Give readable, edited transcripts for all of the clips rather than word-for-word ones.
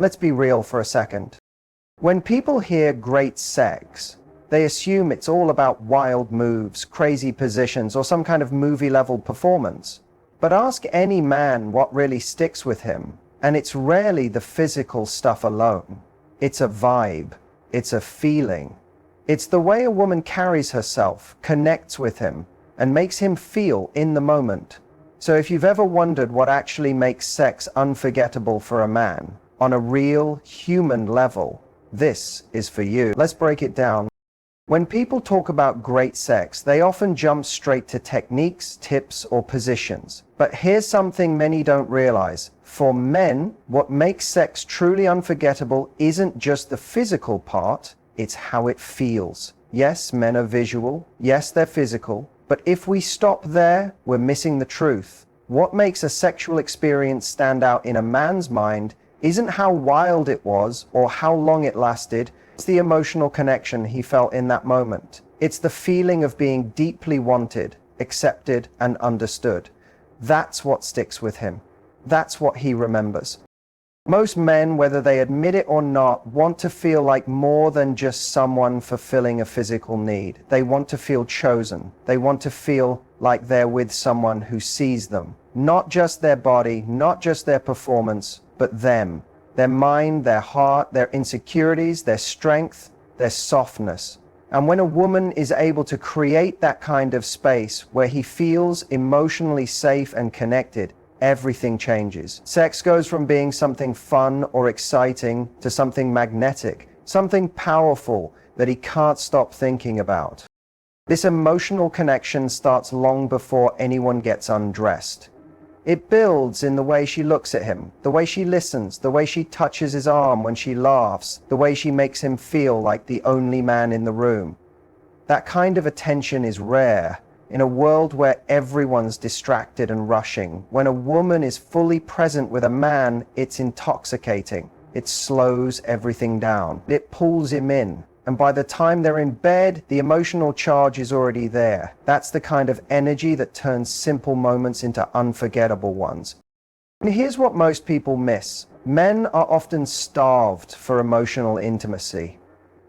Let's be real for a second. When people hear great sex, they assume it's all about wild moves, crazy positions, or some kind of movie-level performance. But ask any man what really sticks with him, and it's rarely the physical stuff alone. It's a vibe. It's a feeling. It's the way a woman carries herself, connects with him, and makes him feel in the moment. So if you've ever wondered what actually makes sex unforgettable for a man, on a real, human level, this is for you. Let's break it down. When people talk about great sex, they often jump straight to techniques, tips, or positions. But here's something many don't realize. For men, what makes sex truly unforgettable isn't just the physical part, it's how it feels. Yes, men are visual. Yes, they're physical. But if we stop there, we're missing the truth. What makes a sexual experience stand out in a man's mind isn't how wild it was or how long it lasted. It's the emotional connection he felt in that moment. It's the feeling of being deeply wanted, accepted, and understood. That's what sticks with him. That's what he remembers. Most men, whether they admit it or not, want to feel like more than just someone fulfilling a physical need. They want to feel chosen. They want to feel like they're with someone who sees them. Not just their body, not just their performance, but them. Their mind, their heart, their insecurities, their strength, their softness. And when a woman is able to create that kind of space where he feels emotionally safe and connected, everything changes. Sex goes from being something fun or exciting to something magnetic, something powerful that he can't stop thinking about. This emotional connection starts long before anyone gets undressed. It builds in the way she looks at him, the way she listens, the way she touches his arm when she laughs, the way she makes him feel like the only man in the room. That kind of attention is rare. In a world where everyone's distracted and rushing, when a woman is fully present with a man, it's intoxicating. It slows everything down. It pulls him in. And by the time they're in bed, the emotional charge is already there. That's the kind of energy that turns simple moments into unforgettable ones. And here's what most people miss. Men are often starved for emotional intimacy.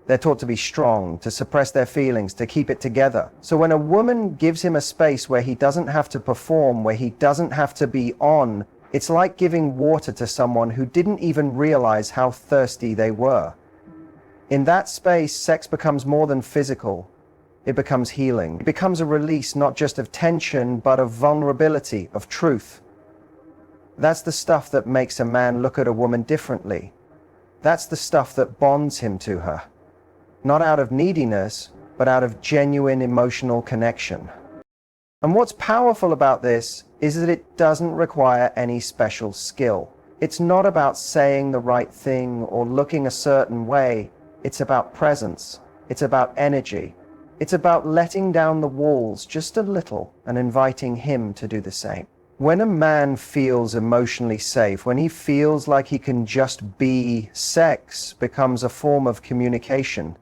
They're taught to be strong, to suppress their feelings, to keep it together. So when a woman gives him a space where he doesn't have to perform, where he doesn't have to be on, it's like giving water to someone who didn't even realize how thirsty they were. In that space, sex becomes more than physical. It becomes healing. It becomes a release not just of tension, but of vulnerability, of truth. That's the stuff that makes a man look at a woman differently. That's the stuff that bonds him to her. Not out of neediness, but out of genuine emotional connection. And what's powerful about this is that it doesn't require any special skill. It's not about saying the right thing or looking a certain way. It's about presence. It's about energy. It's about letting down the walls just a little and inviting him to do the same. When a man feels emotionally safe, when he feels like he can just be, sex becomes a form of communication.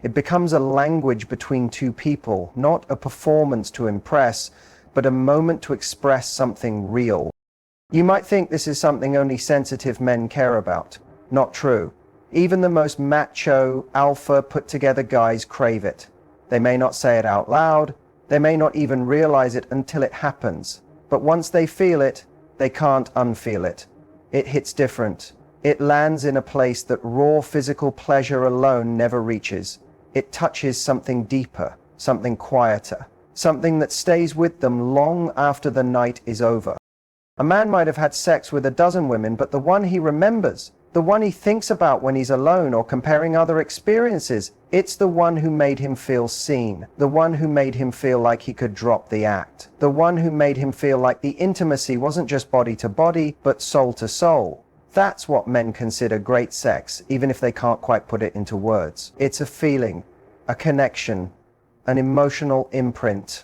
It becomes a language between two people, not a performance to impress, but a moment to express something real. You might think this is something only sensitive men care about. Not true. Even the most macho, alpha, put-together guys crave it. They may not say it out loud. They may not even realize it until it happens. But once they feel it, they can't unfeel it. It hits different. It lands in a place that raw physical pleasure alone never reaches. It touches something deeper, something quieter, something that stays with them long after the night is over. A man might have had sex with a dozen women, but the one he remembers, the one he thinks about when he's alone or comparing other experiences, it's the one who made him feel seen, the one who made him feel like he could drop the act, the one who made him feel like the intimacy wasn't just body to body, but soul to soul. That's what men consider great sex, even if they can't quite put it into words. It's a feeling, a connection, an emotional imprint.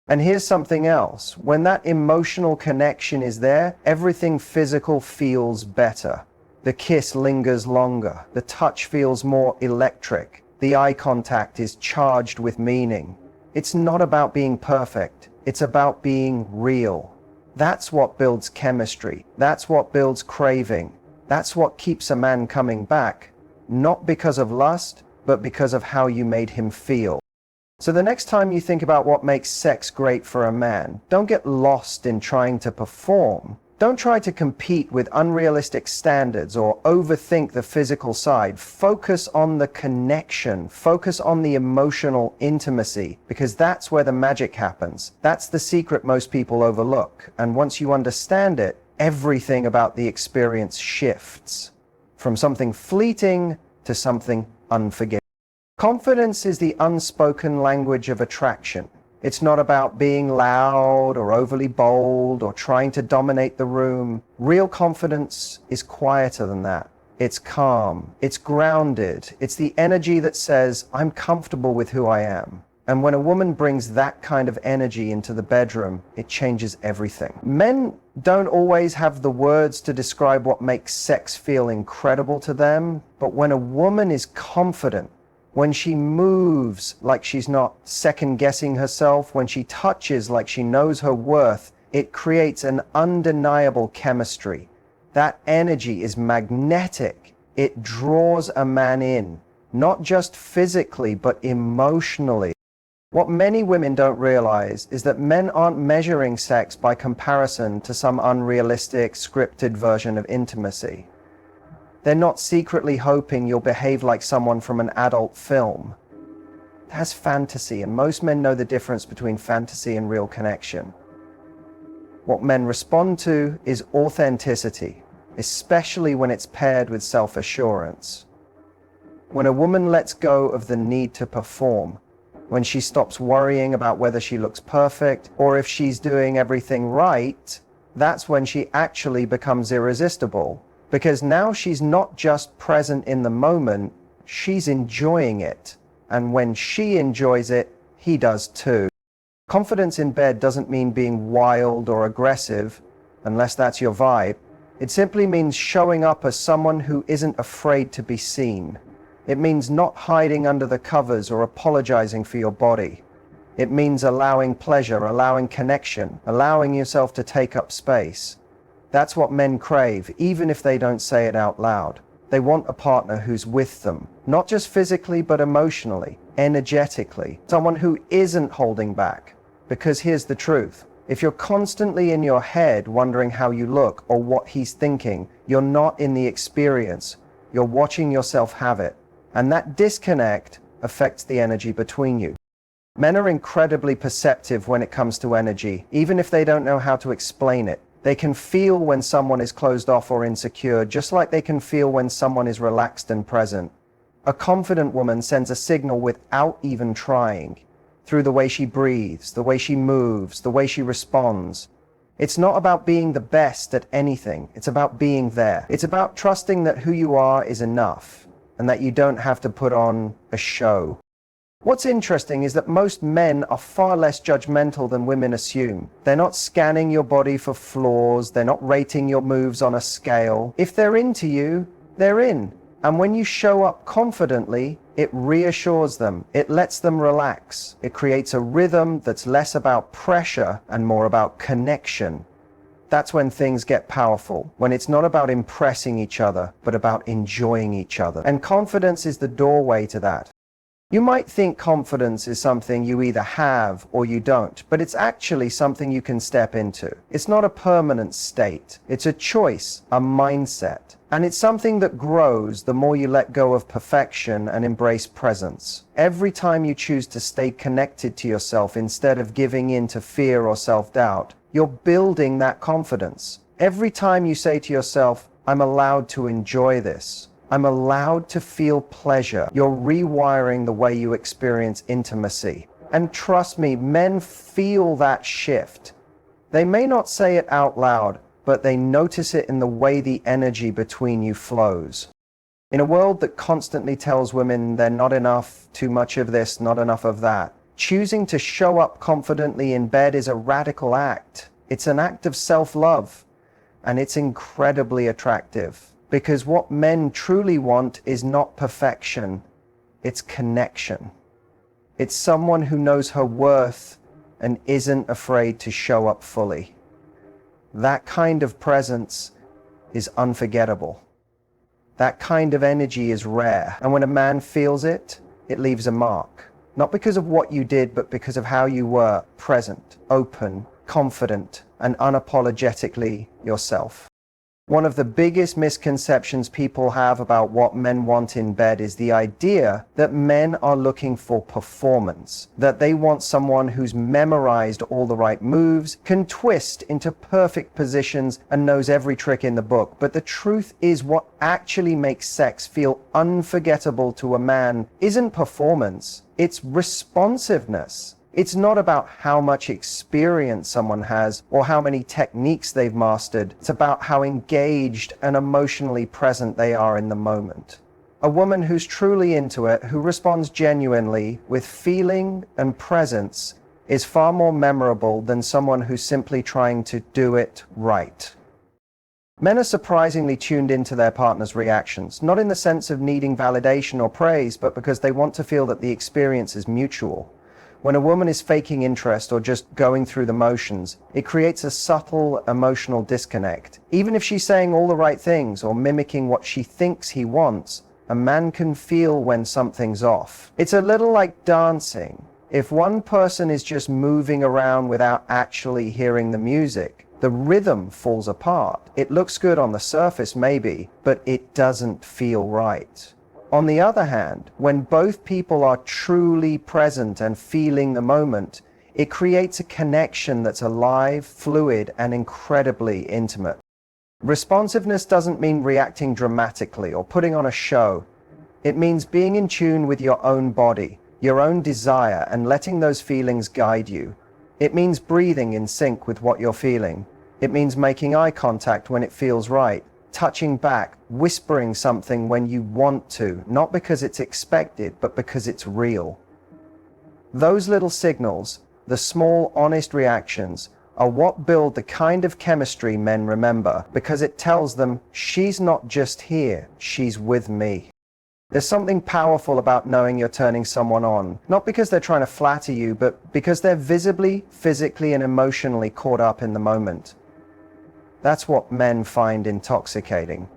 And here's something else. When that emotional connection is there, everything physical feels better. The kiss lingers longer. The touch feels more electric. The eye contact is charged with meaning. It's not about being perfect. It's about being real. That's what builds chemistry. That's what builds craving. That's what keeps a man coming back, not because of lust, but because of how you made him feel. So the next time you think about what makes sex great for a man, don't get lost in trying to perform. Don't try to compete with unrealistic standards or overthink the physical side. Focus on the connection. Focus on the emotional intimacy, because that's where the magic happens. That's the secret most people overlook. And once you understand it, everything about the experience shifts from something fleeting to something unforgettable. Confidence is the unspoken language of attraction. It's not about being loud or overly bold or trying to dominate the room. Real confidence is quieter than that. It's calm. It's grounded. It's the energy that says, I'm comfortable with who I am. And when a woman brings that kind of energy into the bedroom, it changes everything. Men don't always have the words to describe what makes sex feel incredible to them, but when a woman is confident, when she moves like she's not second-guessing herself, when she touches like she knows her worth, it creates an undeniable chemistry. That energy is magnetic. It draws a man in, not just physically, but emotionally. What many women don't realize is that men aren't measuring sex by comparison to some unrealistic, scripted version of intimacy. They're not secretly hoping you'll behave like someone from an adult film. That's fantasy, and most men know the difference between fantasy and real connection. What men respond to is authenticity, especially when it's paired with self-assurance. When a woman lets go of the need to perform, when she stops worrying about whether she looks perfect or if she's doing everything right, that's when she actually becomes irresistible. Because now she's not just present in the moment, she's enjoying it. And when she enjoys it, he does too. Confidence in bed doesn't mean being wild or aggressive, unless that's your vibe. It simply means showing up as someone who isn't afraid to be seen. It means not hiding under the covers or apologizing for your body. It means allowing pleasure, allowing connection, allowing yourself to take up space. That's what men crave, even if they don't say it out loud. They want a partner who's with them, not just physically, but emotionally, energetically. Someone who isn't holding back. Because here's the truth. If you're constantly in your head wondering how you look or what he's thinking, you're not in the experience. You're watching yourself have it. And that disconnect affects the energy between you. Men are incredibly perceptive when it comes to energy, even if they don't know how to explain it. They can feel when someone is closed off or insecure, just like they can feel when someone is relaxed and present. A confident woman sends a signal without even trying, through the way she breathes, the way she moves, the way she responds. It's not about being the best at anything. It's about being there. It's about trusting that who you are is enough, and that you don't have to put on a show. What's interesting is that most men are far less judgmental than women assume. They're not scanning your body for flaws. They're not rating your moves on a scale. If they're into you, they're in. And when you show up confidently, it reassures them. It lets them relax. It creates a rhythm that's less about pressure and more about connection. That's when things get powerful, when it's not about impressing each other, but about enjoying each other. And confidence is the doorway to that. You might think confidence is something you either have or you don't, but it's actually something you can step into. It's not a permanent state. It's a choice, a mindset. And it's something that grows the more you let go of perfection and embrace presence. Every time you choose to stay connected to yourself instead of giving in to fear or self-doubt, you're building that confidence. Every time you say to yourself, I'm allowed to enjoy this. I'm allowed to feel pleasure. You're rewiring the way you experience intimacy. And trust me, men feel that shift. They may not say it out loud, but they notice it in the way the energy between you flows. In a world that constantly tells women they're not enough, too much of this, not enough of that, choosing to show up confidently in bed is a radical act. It's an act of self-love, and it's incredibly attractive. Because what men truly want is not perfection, it's connection. It's someone who knows her worth and isn't afraid to show up fully. That kind of presence is unforgettable. That kind of energy is rare, and when a man feels it, it leaves a mark. Not because of what you did, but because of how you were present, open, confident, and unapologetically yourself. One of the biggest misconceptions people have about what men want in bed is the idea that men are looking for performance, that they want someone who's memorized all the right moves, can twist into perfect positions, and knows every trick in the book. But the truth is, what actually makes sex feel unforgettable to a man isn't performance, it's responsiveness. It's not about how much experience someone has or how many techniques they've mastered. It's about how engaged and emotionally present they are in the moment. A woman who's truly into it, who responds genuinely with feeling and presence, is far more memorable than someone who's simply trying to do it right. Men are surprisingly tuned into their partner's reactions, not in the sense of needing validation or praise, but because they want to feel that the experience is mutual. When a woman is faking interest or just going through the motions, it creates a subtle emotional disconnect. Even if she's saying all the right things or mimicking what she thinks he wants, a man can feel when something's off. It's a little like dancing. If one person is just moving around without actually hearing the music, the rhythm falls apart. It looks good on the surface maybe, but it doesn't feel right. On the other hand, when both people are truly present and feeling the moment, it creates a connection that's alive, fluid, and incredibly intimate. Responsiveness doesn't mean reacting dramatically or putting on a show. It means being in tune with your own body, your own desire, and letting those feelings guide you. It means breathing in sync with what you're feeling. It means making eye contact when it feels right, touching back, whispering something when you want to, not because it's expected, but because it's real. Those little signals, the small, honest reactions, are what build the kind of chemistry men remember, because it tells them, she's not just here, she's with me. There's something powerful about knowing you're turning someone on, not because they're trying to flatter you, but because they're visibly, physically, and emotionally caught up in the moment. That's what men find intoxicating.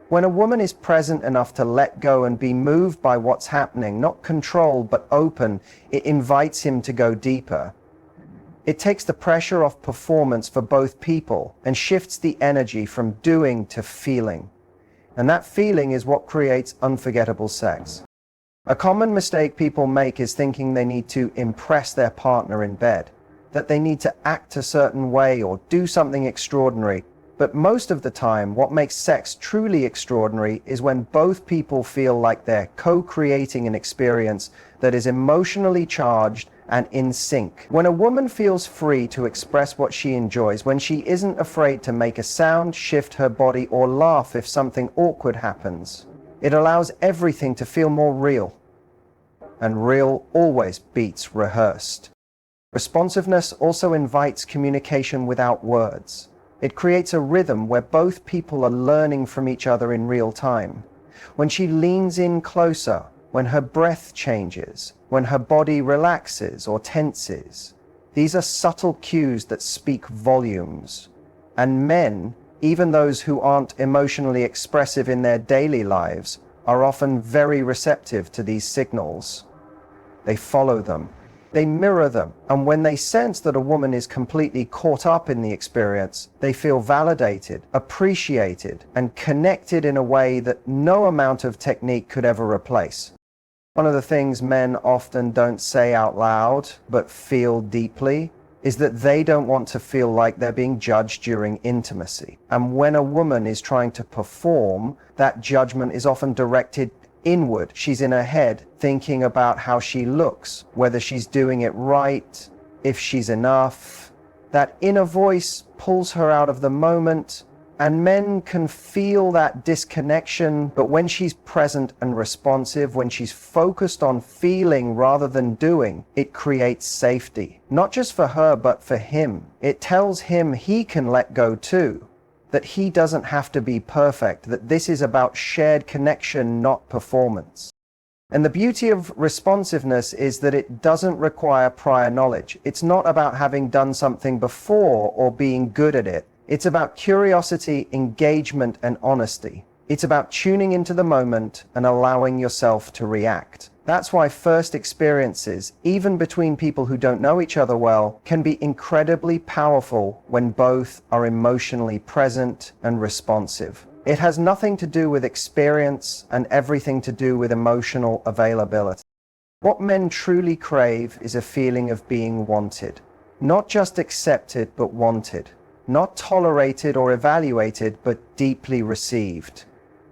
When a woman is present enough to let go and be moved by what's happening, not controlled but open, it invites him to go deeper. It takes the pressure off performance for both people and shifts the energy from doing to feeling. And that feeling is what creates unforgettable sex. A common mistake people make is thinking they need to impress their partner in bed, that they need to act a certain way or do something extraordinary. But most of the time, what makes sex truly extraordinary is when both people feel like they're co-creating an experience that is emotionally charged and in sync. When a woman feels free to express what she enjoys, when she isn't afraid to make a sound, shift her body, or laugh if something awkward happens, it allows everything to feel more real. And real always beats rehearsed. Responsiveness also invites communication without words. It creates a rhythm where both people are learning from each other in real time. When she leans in closer, when her breath changes, when her body relaxes or tenses, these are subtle cues that speak volumes. And men, even those who aren't emotionally expressive in their daily lives, are often very receptive to these signals. They follow them. They mirror them, and when they sense that a woman is completely caught up in the experience, they feel validated, appreciated, and connected in a way that no amount of technique could ever replace. One of the things men often don't say out loud, but feel deeply, is that they don't want to feel like they're being judged during intimacy. And when a woman is trying to perform, that judgment is often directed inward. She's in her head thinking about how she looks, whether she's doing it right, if she's enough. That inner voice pulls her out of the moment, and men can feel that disconnection. But when she's present and responsive, when she's focused on feeling rather than doing, it creates safety, not just for her, but for him. It tells him he can let go too, that he doesn't have to be perfect, that this is about shared connection, not performance. And the beauty of responsiveness is that it doesn't require prior knowledge. It's not about having done something before or being good at it. It's about curiosity, engagement, and honesty. It's about tuning into the moment and allowing yourself to react. That's why first experiences, even between people who don't know each other well, can be incredibly powerful when both are emotionally present and responsive. It has nothing to do with experience and everything to do with emotional availability. What men truly crave is a feeling of being wanted. Not just accepted, but wanted. Not tolerated or evaluated, but deeply received.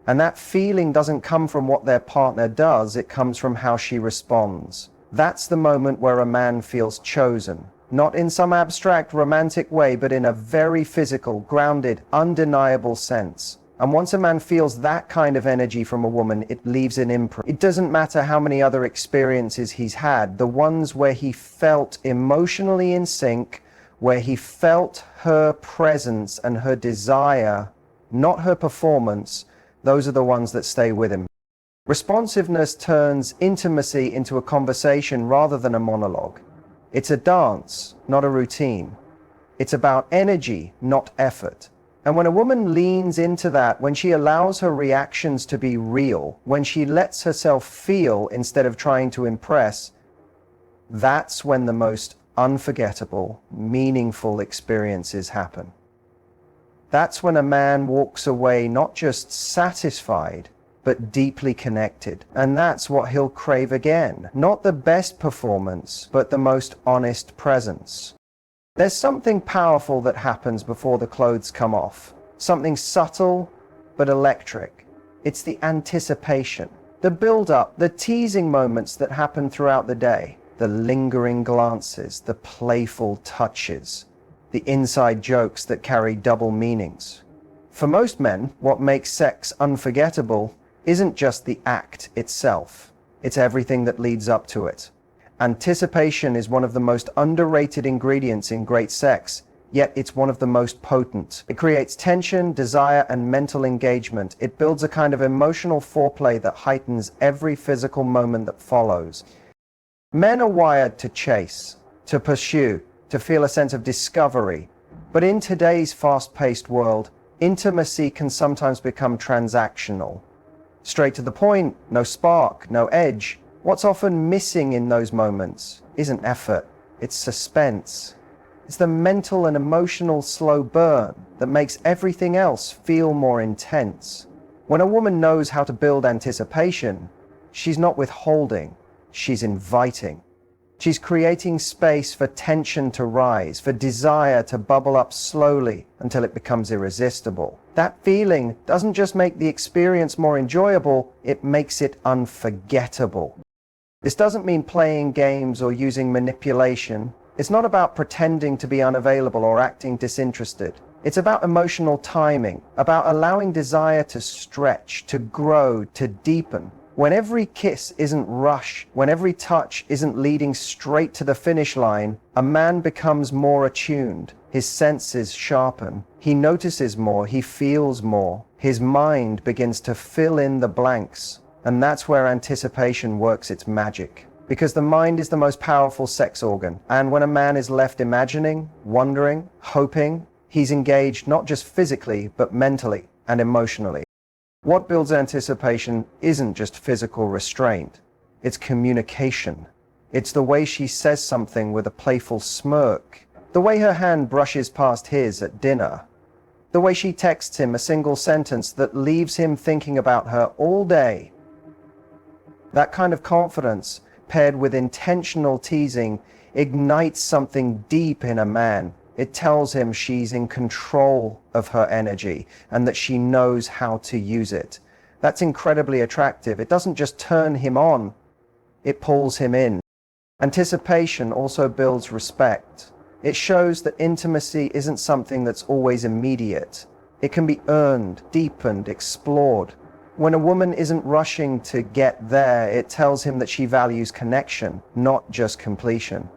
And that feeling doesn't come from what their partner does, it comes from how she responds. That's the moment where a man feels chosen. Not in some abstract romantic way, but in a very physical, grounded, undeniable sense. And once a man feels that kind of energy from a woman, it leaves an imprint. It doesn't matter how many other experiences he's had, the ones where he felt emotionally in sync, where he felt her presence and her desire, not her performance, those are the ones that stay with him. Responsiveness turns intimacy into a conversation rather than a monologue. It's a dance, not a routine. It's about energy, not effort. And when a woman leans into that, when she allows her reactions to be real, when she lets herself feel instead of trying to impress, that's when the most unforgettable, meaningful experiences happen. That's when a man walks away not just satisfied, but deeply connected. And that's what he'll crave again. Not the best performance, but the most honest presence. There's something powerful that happens before the clothes come off. Something subtle, but electric. It's the anticipation, the build-up, the teasing moments that happen throughout the day. The lingering glances, the playful touches, the inside jokes that carry double meanings. For most men, what makes sex unforgettable isn't just the act itself. It's everything that leads up to it. Anticipation is one of the most underrated ingredients in great sex, yet it's one of the most potent. It creates tension, desire, and mental engagement. It builds a kind of emotional foreplay that heightens every physical moment that follows. Men are wired to chase, to pursue, to feel a sense of discovery. But in today's fast-paced world, intimacy can sometimes become transactional. Straight to the point, no spark, no edge. What's often missing in those moments isn't effort, it's suspense. It's the mental and emotional slow burn that makes everything else feel more intense. When a woman knows how to build anticipation, she's not withholding, she's inviting. She's creating space for tension to rise, for desire to bubble up slowly until it becomes irresistible. That feeling doesn't just make the experience more enjoyable, it makes it unforgettable. This doesn't mean playing games or using manipulation. It's not about pretending to be unavailable or acting disinterested. It's about emotional timing, about allowing desire to stretch, to grow, to deepen. When every kiss isn't rushed, when every touch isn't leading straight to the finish line, a man becomes more attuned. His senses sharpen. He notices more, he feels more. His mind begins to fill in the blanks. And that's where anticipation works its magic. Because the mind is the most powerful sex organ. And when a man is left imagining, wondering, hoping, he's engaged not just physically, but mentally and emotionally. What builds anticipation isn't just physical restraint, it's communication. It's the way she says something with a playful smirk, the way her hand brushes past his at dinner, the way she texts him a single sentence that leaves him thinking about her all day. That kind of confidence, paired with intentional teasing, ignites something deep in a man. It tells him she's in control of her energy and that she knows how to use it. That's incredibly attractive. It doesn't just turn him on, it pulls him in. Anticipation also builds respect. It shows that intimacy isn't something that's always immediate. It can be earned, deepened, explored. When a woman isn't rushing to get there, it tells him that she values connection, not just completion.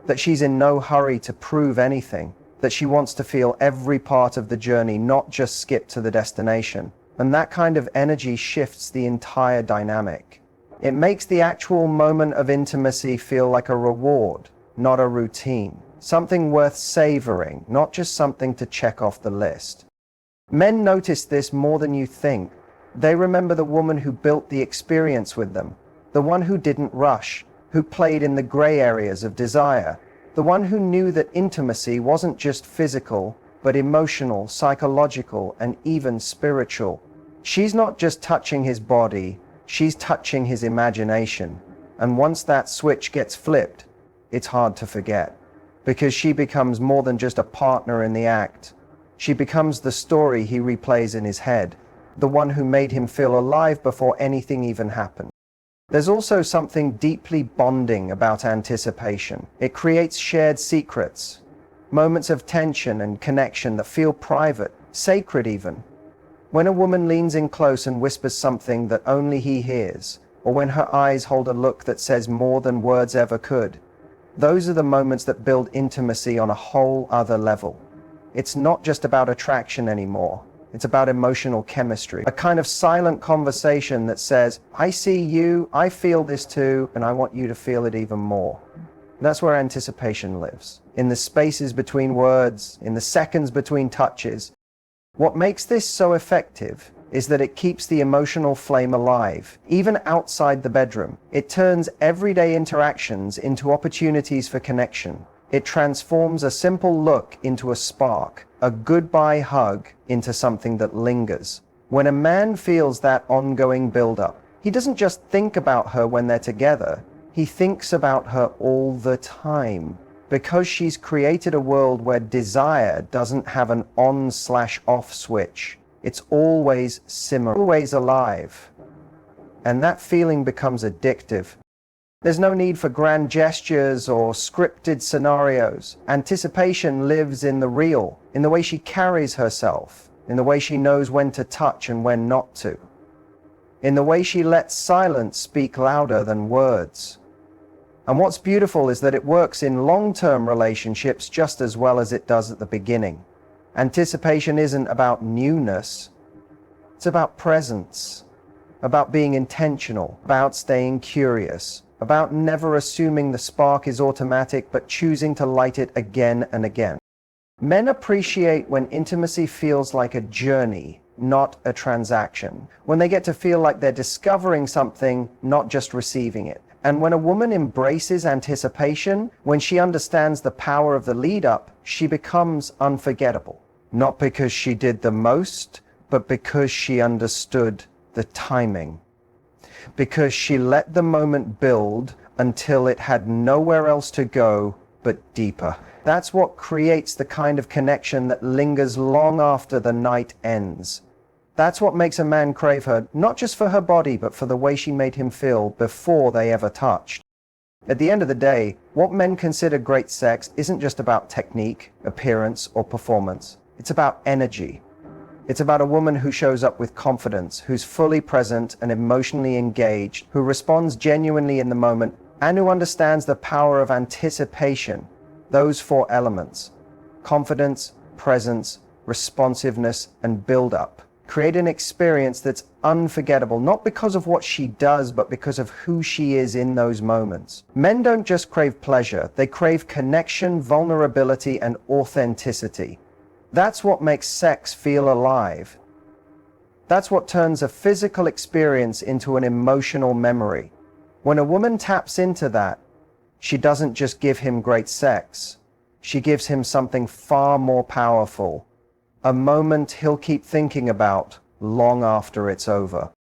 That she's in no hurry to prove anything, that she wants to feel every part of the journey, not just skip to the destination. And that kind of energy shifts the entire dynamic. It makes the actual moment of intimacy feel like a reward, not a routine. Something worth savoring, not just something to check off the list. Men notice this more than you think. They remember the woman who built the experience with them, the one who didn't rush, who played in the gray areas of desire, the one who knew that intimacy wasn't just physical, but emotional, psychological, and even spiritual. She's not just touching his body, she's touching his imagination. And once that switch gets flipped, it's hard to forget. Because she becomes more than just a partner in the act. She becomes the story he replays in his head, the one who made him feel alive before anything even happened. There's also something deeply bonding about anticipation. It creates shared secrets, moments of tension and connection that feel private, sacred even. When a woman leans in close and whispers something that only he hears, or when her eyes hold a look that says more than words ever could, those are the moments that build intimacy on a whole other level. It's not just about attraction anymore. It's about emotional chemistry, a kind of silent conversation that says, I see you, I feel this too, and I want you to feel it even more. That's where anticipation lives, in the spaces between words, in the seconds between touches. What makes this so effective is that it keeps the emotional flame alive, even outside the bedroom. It turns everyday interactions into opportunities for connection. It transforms a simple look into a spark, a goodbye hug into something that lingers. When a man feels that ongoing build-up, he doesn't just think about her when they're together, he thinks about her all the time. Because she's created a world where desire doesn't have an on/off switch. It's always simmering, always alive. And that feeling becomes addictive. There's no need for grand gestures or scripted scenarios. Anticipation lives in the real, in the way she carries herself, in the way she knows when to touch and when not to, in the way she lets silence speak louder than words. And what's beautiful is that it works in long-term relationships just as well as it does at the beginning. Anticipation isn't about newness, it's about presence, about being intentional, about staying curious, about never assuming the spark is automatic but choosing to light it again and again. Men appreciate when intimacy feels like a journey, not a transaction. When they get to feel like they're discovering something, not just receiving it. And when a woman embraces anticipation, when she understands the power of the lead-up, she becomes unforgettable. Not because she did the most, but because she understood the timing. Because she let the moment build until it had nowhere else to go but deeper. That's what creates the kind of connection that lingers long after the night ends. That's what makes a man crave her, not just for her body, but for the way she made him feel before they ever touched. At the end of the day, what men consider great sex isn't just about technique, appearance, or performance. It's about energy. It's about a woman who shows up with confidence, who's fully present and emotionally engaged, who responds genuinely in the moment, and who understands the power of anticipation. Those four elements: confidence, presence, responsiveness, and build-up. Create an experience that's unforgettable, not because of what she does, but because of who she is in those moments. Men don't just crave pleasure, they crave connection, vulnerability, and authenticity. That's what makes sex feel alive. That's what turns a physical experience into an emotional memory. When a woman taps into that, she doesn't just give him great sex. She gives him something far more powerful. A moment he'll keep thinking about long after it's over.